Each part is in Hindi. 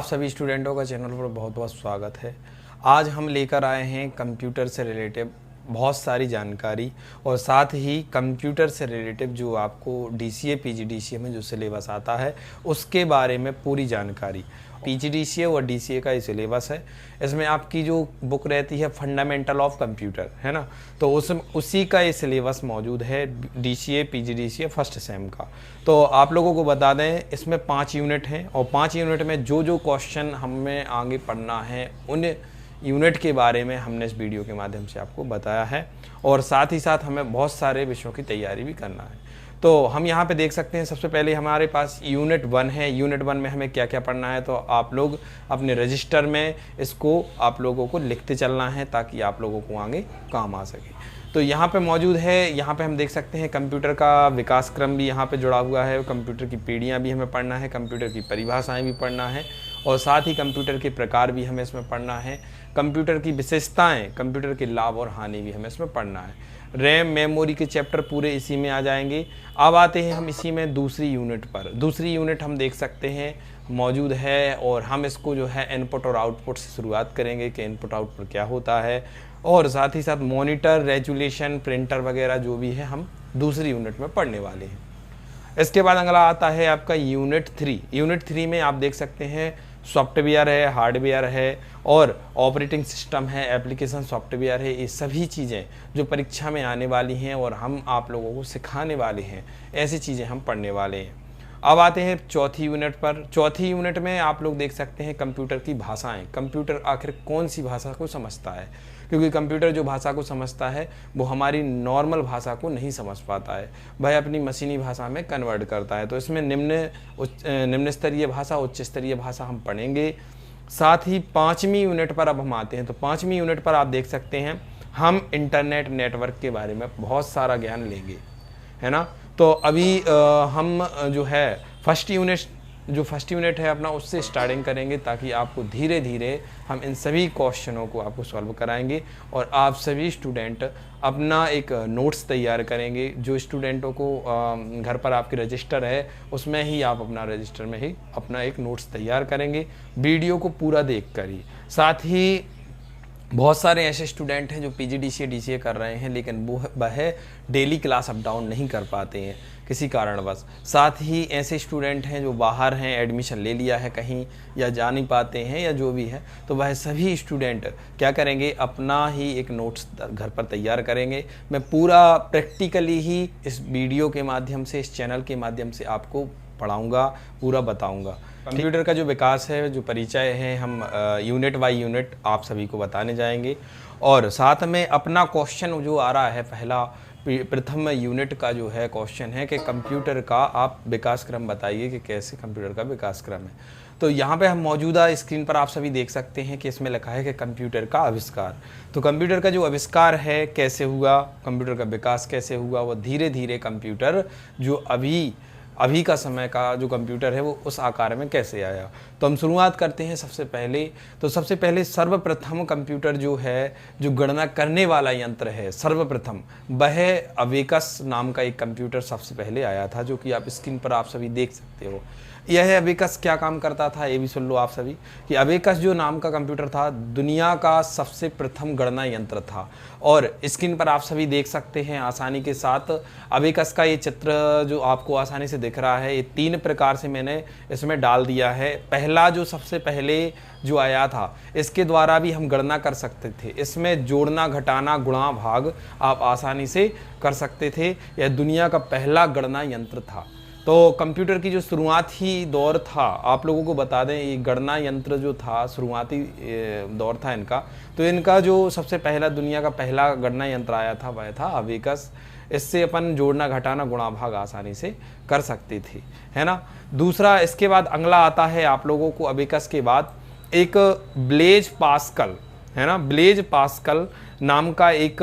आप सभी स्टूडेंटों का चैनल पर बहुत बहुत स्वागत है। आज हम लेकर आए हैं कंप्यूटर से रिलेटेड बहुत सारी जानकारी और साथ ही कंप्यूटर से रिलेटेड जो आपको डीसीए पीजीडीसीए में जो सिलेबस आता है उसके बारे में पूरी जानकारी। पीजीडीसीए और डीसीए का ये सिलेबस है। इसमें आपकी जो बुक रहती है फंडामेंटल ऑफ कंप्यूटर, है ना, तो उसी का ये सिलेबस मौजूद है डीसीए पीजीडीसीए फर्स्ट सेम का। तो आप लोगों को बता दें इसमें 5 यूनिट हैं और 5 यूनिट में जो जो क्वेश्चन हमें आगे पढ़ना है उन यूनिट के बारे में हमने इस वीडियो के माध्यम से आपको बताया है और साथ ही साथ हमें बहुत सारे विषयों की तैयारी भी करना है। तो हम यहाँ पे देख सकते हैं सबसे पहले हमारे पास यूनिट 1 है। यूनिट 1 में हमें क्या क्या पढ़ना है, तो आप लोग अपने रजिस्टर में इसको आप लोगों को लिखते चलना है ताकि आप लोगों को आगे काम आ सके। तो यहाँ पे मौजूद है, यहाँ पे हम देख सकते हैं कंप्यूटर का विकास क्रम भी यहाँ पे जुड़ा हुआ है, कंप्यूटर की पीढ़ियाँ भी हमें पढ़ना है, कंप्यूटर की परिभाषाएँ भी पढ़ना है और साथ ही कंप्यूटर के प्रकार भी हमें इसमें पढ़ना है, कंप्यूटर की विशेषताएं, कंप्यूटर के लाभ और हानि भी हमें इसमें पढ़ना है। रैम मेमोरी के चैप्टर पूरे इसी में आ जाएंगे। अब आते हैं हम इसी में दूसरी यूनिट पर। दूसरी यूनिट हम देख सकते हैं मौजूद है और हम इसको जो है इनपुट और आउटपुट से शुरुआत करेंगे कि इनपुट आउटपुट क्या होता है और साथ ही साथ मॉनिटर, रेजुलेशन, प्रिंटर वगैरह जो भी है हम दूसरी यूनिट में पढ़ने वाले हैं। इसके बाद अगला आता है आपका यूनिट 3। यूनिट 3 में आप देख सकते हैं सॉफ्टवेयर है, हार्डवेयर है और ऑपरेटिंग सिस्टम है, एप्लीकेशन सॉफ्टवेयर है। ये सभी चीज़ें जो परीक्षा में आने वाली हैं और हम आप लोगों को सिखाने वाले हैं, ऐसी चीज़ें हम पढ़ने वाले हैं। अब आते हैं चौथी यूनिट पर। चौथी यूनिट में आप लोग देख सकते हैं कंप्यूटर की भाषाएं। कंप्यूटर आखिर कौन सी भाषा को समझता है, क्योंकि कंप्यूटर जो भाषा को समझता है वो हमारी नॉर्मल भाषा को नहीं समझ पाता है, वह अपनी मशीनी भाषा में कन्वर्ट करता है। तो इसमें निम्न स्तरीय भाषा, उच्च स्तरीय भाषा हम पढ़ेंगे। साथ ही 5वीं यूनिट पर अब हम आते हैं। तो 5वीं यूनिट पर आप देख सकते हैं हम इंटरनेट नेटवर्क के बारे में बहुत सारा ज्ञान लेंगे, है ना। तो अभी हम जो है फर्स्ट यूनिट है अपना उससे स्टार्टिंग करेंगे ताकि आपको धीरे धीरे हम इन सभी क्वेश्चनों को आपको सॉल्व कराएंगे और आप सभी स्टूडेंट अपना एक नोट्स तैयार करेंगे। जो स्टूडेंटों को घर पर आपके रजिस्टर है उसमें ही आप अपना रजिस्टर में ही अपना एक नोट्स तैयार करेंगे वीडियो को पूरा देख कर ही। साथ ही बहुत सारे ऐसे स्टूडेंट हैं जो पीजीडीसीए डीसीए कर रहे हैं लेकिन वह डेली क्लास अप डाउन नहीं कर पाते हैं किसी कारणवश। साथ ही ऐसे स्टूडेंट हैं जो बाहर हैं, एडमिशन ले लिया है कहीं या जा नहीं पाते हैं या जो भी है, तो वह सभी स्टूडेंट क्या करेंगे, अपना ही एक नोट्स घर पर तैयार करेंगे। मैं पूरा प्रैक्टिकली ही इस वीडियो के माध्यम से, इस चैनल के माध्यम से आपको पढ़ाऊँगा, पूरा बताऊँगा। कंप्यूटर का जो विकास है, जो परिचय है, हम यूनिट बाय यूनिट आप सभी को बताने जाएंगे और साथ में अपना क्वेश्चन जो आ रहा है पहला प्रथम यूनिट का जो है क्वेश्चन है कि कंप्यूटर का आप विकास क्रम बताइए कि कैसे कंप्यूटर का विकास क्रम है। तो यहाँ पे हम मौजूदा स्क्रीन पर आप सभी देख सकते हैं कि इसमें लिखा है कि कंप्यूटर का आविष्कार। तो कंप्यूटर का जो आविष्कार है कैसे हुआ, कंप्यूटर का विकास कैसे हुआ, वो धीरे धीरे कंप्यूटर जो अभी का समय का जो कंप्यूटर है वो उस आकार में कैसे आया। तो हम शुरुआत करते हैं सबसे पहले सर्वप्रथम कंप्यूटर जो है, जो गणना करने वाला यंत्र है, सर्वप्रथम वह अबेकस नाम का एक कंप्यूटर सबसे पहले आया था, जो कि आप स्क्रीन पर आप सभी देख सकते हो। यह अबेकस क्या काम करता था ये भी सुन लो आप सभी कि अबेकस जो नाम का कंप्यूटर था दुनिया का सबसे प्रथम गणना यंत्र था और स्क्रीन पर आप सभी देख सकते हैं आसानी के साथ अबेकस का ये चित्र जो आपको आसानी से दिख रहा है। ये 3 प्रकार से मैंने इसमें डाल दिया है। पहला जो सबसे पहले जो आया था इसके द्वारा भी हम गणना कर सकते थे, इसमें जोड़ना, घटाना, गुणा, भाग आप आसानी से कर सकते थे। यह दुनिया का पहला गणना यंत्र था। तो कंप्यूटर की जो शुरुआती दौर था, आप लोगों को बता दें, ये गणना यंत्र जो था शुरुआती दौर था इनका, तो इनका जो सबसे पहला दुनिया का पहला गणना यंत्र आया था वह था अबेकस। इससे अपन जोड़ना, घटाना, गुणा, भाग आसानी से कर सकते थे, है ना। दूसरा इसके बाद अगला आता है आप लोगों को अबेकस के बाद एक ब्लेज पास्कल, है ना। ब्लेज पास्कल नाम का एक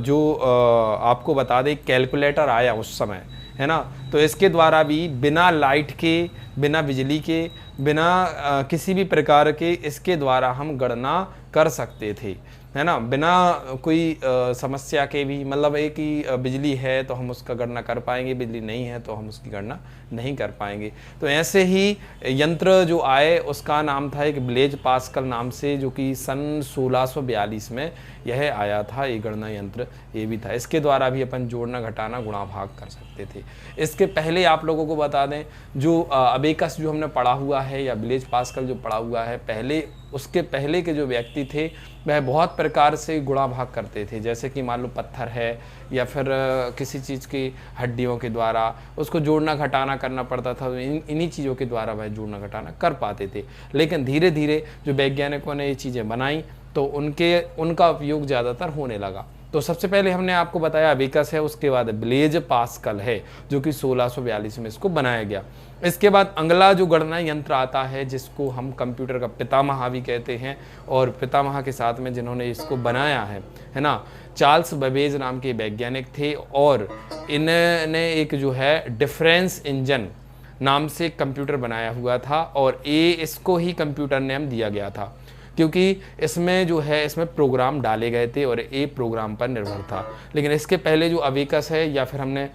जो आपको बता दें कैलकुलेटर आया उस समय, है ना। तो इसके द्वारा भी बिना लाइट के, बिना बिजली के, बिना किसी भी प्रकार के इसके द्वारा हम गणना कर सकते थे। है ना, बिना कोई समस्या के भी, मतलब एक ही बिजली है तो हम उसका गणना कर पाएंगे, बिजली नहीं है तो हम उसकी गणना नहीं कर पाएंगे। तो ऐसे ही यंत्र जो आए उसका नाम था एक ब्लेज पास्कल नाम से, जो कि सन 1642 में यह आया था। ये गणना यंत्र ये भी था, इसके द्वारा भी अपन जोड़ना घटाना गुणा भाग कर सकते थे। इसके पहले आप लोगों को बता दें, जो अबेकस जो हमने पढ़ा हुआ है या ब्लेज पास्कल जो पढ़ा हुआ है पहले, उसके पहले के जो व्यक्ति थे वह बहुत प्रकार से गुणा भाग करते थे। जैसे कि मान लो पत्थर है या फिर किसी चीज़ की हड्डियों के द्वारा उसको जोड़ना घटाना करना पड़ता था, इन्हीं चीज़ों के द्वारा वह जोड़ना घटाना कर पाते थे। लेकिन धीरे धीरे जो वैज्ञानिकों ने ये चीज़ें बनाई तो उनका उपयोग ज़्यादातर होने लगा। तो सबसे पहले हमने आपको बताया अबेकस है, उसके बाद ब्लेज पास्कल है जो कि 1642 में इसको बनाया गया। इसके बाद अगला जो गणना यंत्र आता है जिसको हम कंप्यूटर का पितामह भी कहते हैं, और पितामह के साथ में जिन्होंने इसको बनाया है ना, चार्ल्स बेबेज नाम के वैज्ञानिक थे, और इन्होंने एक जो है डिफरेंस इंजन नाम से कंप्यूटर बनाया हुआ था, और इसको ही कंप्यूटर नेम दिया गया था क्योंकि इसमें जो है इसमें प्रोग्राम डाले गए थे और ये प्रोग्राम पर निर्भर था। लेकिन इसके पहले जो अबेकस है या फिर हमने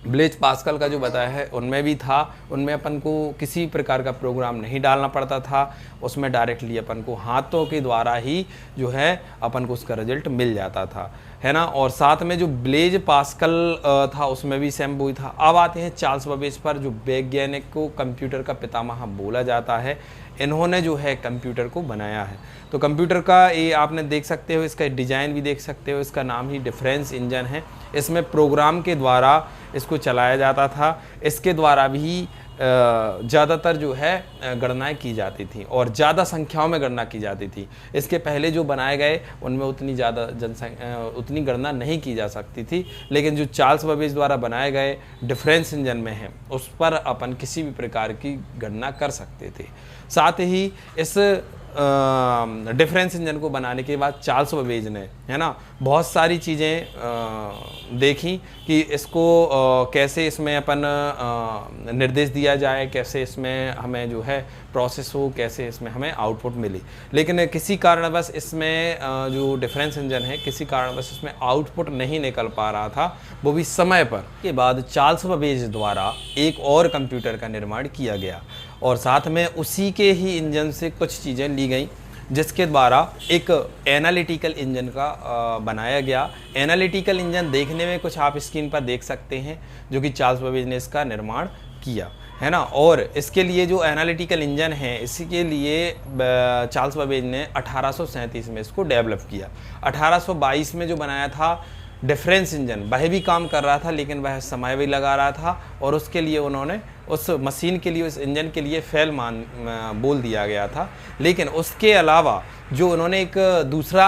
ब्लेज पास्कल का जो बताया है उनमें भी था, उनमें अपन को किसी प्रकार का प्रोग्राम नहीं डालना पड़ता था, उसमें डायरेक्टली अपन को हाथों के द्वारा ही जो है अपन को उसका रिजल्ट मिल जाता था, है ना। और साथ में जो ब्लेज पास्कल था उसमें भी सेम वही था। अब आते हैं चार्ल्स बेबेज पर, जो वैज्ञानिक को कंप्यूटर का पितामह बोला जाता है। इन्होंने जो है कंप्यूटर को बनाया है। तो कंप्यूटर का ये आपने देख सकते हो, इसका डिज़ाइन भी देख सकते हो, इसका नाम ही डिफरेंस इंजन है। इसमें प्रोग्राम के द्वारा इसको चलाया जाता था, इसके द्वारा भी ज़्यादातर जो है गणनाएं की जाती थी और ज़्यादा संख्याओं में गणना की जाती थी। इसके पहले जो बनाए गए उनमें उतनी ज़्यादा उतनी गणना नहीं की जा सकती थी, लेकिन जो चार्ल्स बेबेज द्वारा बनाए गए डिफरेंस इंजन में है उस पर अपन किसी भी प्रकार की गणना कर सकते थे। साथ ही इस डिफरेंस इंजन को बनाने के बाद चार्ल्स बेबेज ने, है ना, बहुत सारी चीज़ें देखी कि इसको कैसे इसमें अपन निर्देश दिया जाए, कैसे इसमें हमें जो है प्रोसेस हो, कैसे इसमें हमें आउटपुट मिले। लेकिन किसी कारणवश इसमें जो डिफरेंस इंजन है किसी कारणवश इसमें आउटपुट नहीं निकल पा रहा था, वो भी समय पर। के बाद चार्ल्स बेबेज द्वारा एक और कंप्यूटर का निर्माण किया गया और साथ में उसी के ही इंजन से कुछ चीज़ें ली गई, जिसके द्वारा एक एनालिटिकल इंजन का बनाया गया। एनालिटिकल इंजन देखने में कुछ आप स्क्रीन पर देख सकते हैं, जो कि चार्ल्स बेबेज ने इसका निर्माण किया, है ना। और इसके लिए जो एनालिटिकल इंजन है इसके लिए चार्ल्स बेबेज ने 1837 में इसको डेवलप किया। 1822 में जो बनाया था डिफरेंस इंजन, वह भी काम कर रहा था लेकिन वह समय भी लगा रहा था, और उसके लिए उन्होंने उस मशीन के लिए, उस इंजन के लिए फेल बोल दिया गया था। लेकिन उसके अलावा जो उन्होंने एक दूसरा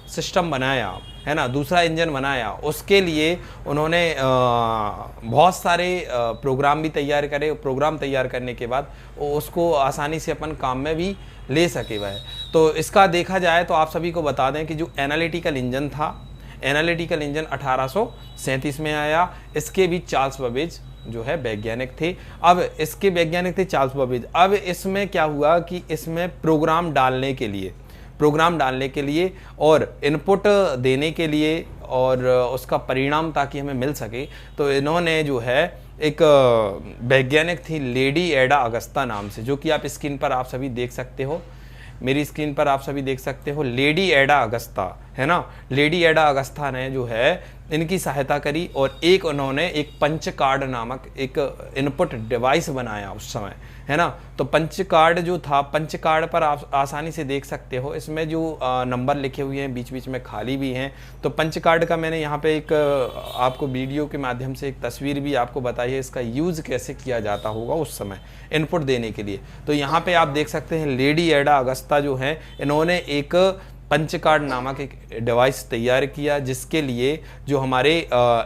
सिस्टम बनाया, है ना, दूसरा इंजन बनाया, उसके लिए उन्होंने बहुत सारे प्रोग्राम भी तैयार करे। प्रोग्राम तैयार करने के बाद उसको आसानी से अपन काम में भी ले सके वह। तो इसका देखा जाए तो आप सभी को बता दें कि जो एनालिटिकल इंजन था, एनालिटिकल इंजन 1837 में आया। इसके भी चार्ल्स बेबेज जो है वैज्ञानिक थे। अब इसके वैज्ञानिक थे चार्ल्स बेबेज। अब इसमें क्या हुआ कि इसमें प्रोग्राम डालने के लिए और इनपुट देने के लिए और उसका परिणाम ताकि हमें मिल सके, तो इन्होंने जो है एक वैज्ञानिक थी लेडी एडा अगस्ता नाम से, जो कि आप स्क्रीन पर आप सभी देख सकते हो, मेरी स्क्रीन पर आप सभी देख सकते हो, लेडी एडा अगस्ता, है ना। लेडी एडा अगस्ता ने जो है इनकी सहायता करी और उन्होंने एक पंच कार्ड नामक एक इनपुट डिवाइस बनाया उस समय, है ना। तो पंच कार्ड जो था, पंच कार्ड पर आप आसानी से देख सकते हो, इसमें जो नंबर लिखे हुए हैं, बीच बीच में खाली भी हैं। तो पंच कार्ड का मैंने यहाँ पे एक आपको वीडियो के माध्यम से एक तस्वीर भी आपको बताई है, इसका यूज़ कैसे किया जाता होगा उस समय इनपुट देने के लिए। तो यहाँ पे आप देख सकते हैं लेडी एडा अगस्ता जो है, इन्होंने एक पंच कार्ड नामक एक डिवाइस तैयार किया, जिसके लिए जो हमारे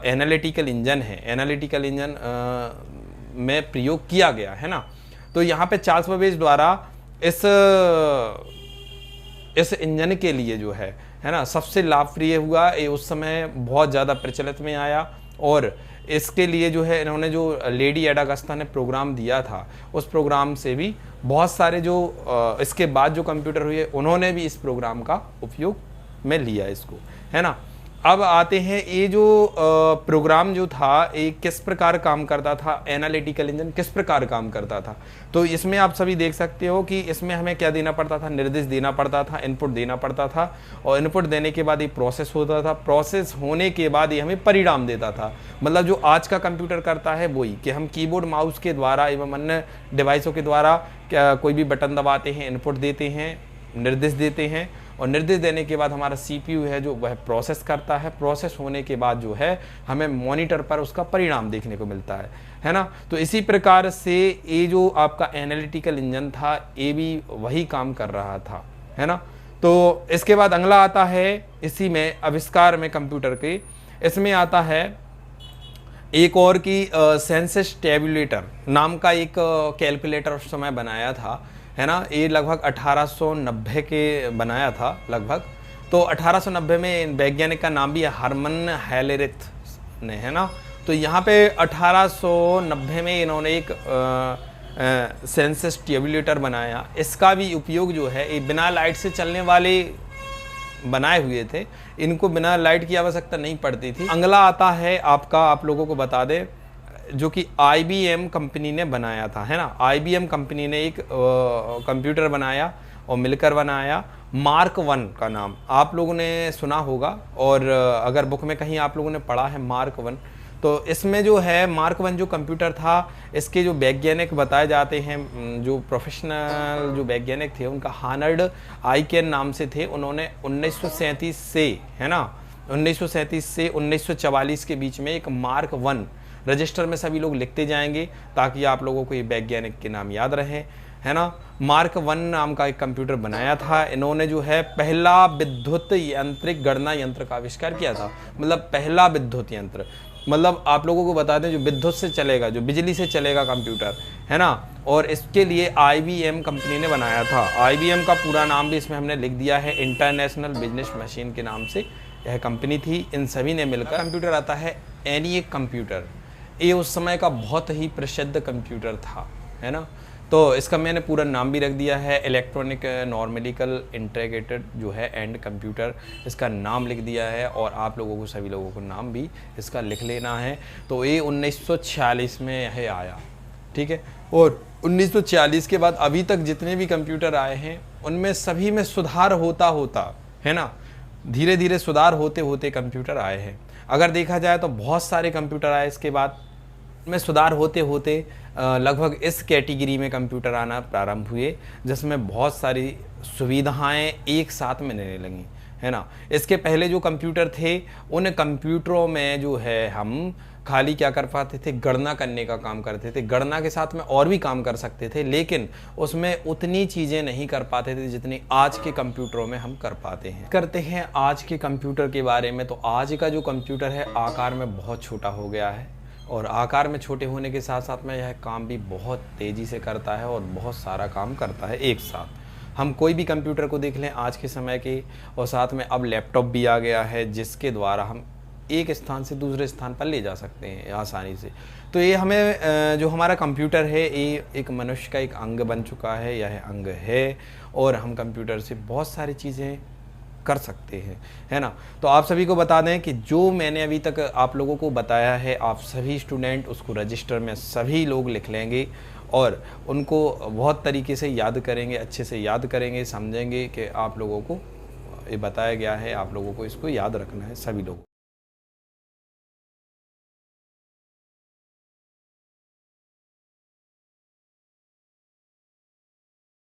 एनालिटिकल इंजन है, एनालिटिकल इंजन में प्रयोग किया गया, है ना। तो यहाँ पे चार्ल्स बेबेज द्वारा इस इंजन के लिए जो है ना, सबसे लाभप्रिय हुआ। ये उस समय बहुत ज़्यादा प्रचलित में आया और इसके लिए जो है इन्होंने जो लेडी एडा अगस्ता ने प्रोग्राम दिया था, उस प्रोग्राम से भी बहुत सारे जो इसके बाद जो कंप्यूटर हुए उन्होंने भी इस प्रोग्राम का उपयोग में लिया इसको, है ना। अब आते हैं ये जो प्रोग्राम जो था ये किस प्रकार काम करता था, एनालिटिकल इंजन किस प्रकार काम करता था। तो इसमें आप सभी देख सकते हो कि इसमें हमें क्या देना पड़ता था, निर्देश देना पड़ता था, इनपुट देना पड़ता था, और इनपुट देने के बाद ये प्रोसेस होता था, प्रोसेस होने के बाद ये हमें परिणाम देता था। मतलब जो आज का कंप्यूटर करता है वही कि हम कीबोर्ड माउस के द्वारा एवं अन्य डिवाइसों के द्वारा क्या कोई भी बटन दबाते हैं, इनपुट देते हैं, निर्देश देते हैं, और निर्देश देने के बाद हमारा सीपीयू है जो वह प्रोसेस करता है। प्रोसेस होने के बाद जो है हमें मॉनिटर पर उसका परिणाम देखने को मिलता है ना। तो इसी प्रकार से ये जो आपका एनालिटिकल इंजन था ये भी वही काम कर रहा था, है ना। तो इसके बाद अगला आता है इसी में आविष्कार में कंप्यूटर के, इसमें आता है एक और की सेंसस टेबुलेटर नाम का एक कैलकुलेटर उस समय बनाया था, है ना। ये लगभग 1890 के बनाया था लगभग। तो 1890 में वैज्ञानिक का नाम भी है हरमन हेलेरिथ ने, है ना। तो यहाँ पे 1890 में इन्होंने एक सेंसस टेबुलेटर बनाया। इसका भी उपयोग जो है ये बिना लाइट से चलने वाले बनाए हुए थे, इनको बिना लाइट की आवश्यकता नहीं पड़ती थी। अगला आता है आपका, आप लोगों को बता दें, जो कि IBM कंपनी ने बनाया था, है ना। IBM कंपनी ने एक कंप्यूटर बनाया और मिलकर बनाया, मार्क 1 का नाम आप लोगों ने सुना होगा, और अगर बुक में कहीं आप लोगों ने पढ़ा है मार्क 1, तो इसमें जो है मार्क 1 जो कंप्यूटर था, इसके जो वैज्ञानिक बताए जाते हैं, जो प्रोफेशनल जो वैज्ञानिक थे उनका हार्वर्ड आइकेन नाम से थे। उन्होंने 1937 से, है ना, 1937 से 1944 के बीच में एक मार्क 1 रजिस्टर में सभी लोग लिखते जाएंगे ताकि आप लोगों को ये वैज्ञानिक के नाम याद रहे, है ना। मार्क 1 नाम का एक कंप्यूटर बनाया था इन्होंने, जो है पहला विद्युत यांत्रिक गणना यंत्र का आविष्कार किया था। मतलब पहला विद्युत यंत्र, मतलब आप लोगों को बता दें जो विद्युत से चलेगा, जो बिजली से चलेगा कंप्यूटर, है ना। और इसके लिए IBM कंपनी ने बनाया था। IBM का पूरा नाम भी इसमें हमने लिख दिया है, इंटरनेशनल बिजनेस मशीन के नाम से यह कंपनी थी। इन सभी ने मिलकर कंप्यूटर आता है ENIAC कंप्यूटर। ये उस समय का बहुत ही प्रसिद्ध कंप्यूटर था, है ना। तो इसका मैंने पूरा नाम भी रख दिया है, इलेक्ट्रॉनिक नॉर्मेलिकल इंटीग्रेटेड जो है एंड कंप्यूटर, इसका नाम लिख दिया है। और आप लोगों को, सभी लोगों को नाम भी इसका लिख लेना है। तो ये 1946 में यह आया, ठीक है। और 1946 के बाद अभी तक जितने भी कंप्यूटर आए हैं उनमें सभी में सुधार होता होता, है ना, धीरे धीरे सुधार होते होते कंप्यूटर आए हैं। अगर देखा जाए तो बहुत सारे कंप्यूटर आए, इसके बाद में सुधार होते होते लगभग इस कैटेगरी में कंप्यूटर आना प्रारंभ हुए, जिसमें बहुत सारी सुविधाएं एक साथ में मिलने लगी, है ना। इसके पहले जो कंप्यूटर थे उन कंप्यूटरों में जो है हम खाली क्या कर पाते थे, गणना करने का काम करते थे। गणना के साथ में और भी काम कर सकते थे, लेकिन उसमें उतनी चीज़ें नहीं कर पाते थे जितनी आज के कंप्यूटरों में हम कर पाते हैं। करते हैं आज के कंप्यूटर के बारे में। तो आज का जो कंप्यूटर है आकार में बहुत छोटा हो गया है, और आकार में छोटे होने के साथ साथ में यह काम भी बहुत तेज़ी से करता है और बहुत सारा काम करता है एक साथ। हम कोई भी कंप्यूटर को देख लें आज के समय के, और साथ में अब लैपटॉप भी आ गया है जिसके द्वारा हम एक स्थान से दूसरे स्थान पर ले जा सकते हैं आसानी से। तो ये हमें जो हमारा कंप्यूटर है ये एक मनुष्य का एक अंग बन चुका है, यह अंग है, और हम कंप्यूटर से बहुत सारी चीज़ें कर सकते हैं, है ना। तो आप सभी को बता दें कि जो मैंने अभी तक आप लोगों को बताया है, आप सभी स्टूडेंट उसको रजिस्टर में सभी लोग लिख लेंगे और उनको बहुत तरीके से याद करेंगे, अच्छे से याद करेंगे, समझेंगे कि आप लोगों को ये बताया गया है, आप लोगों को इसको याद रखना है सभी लोगों।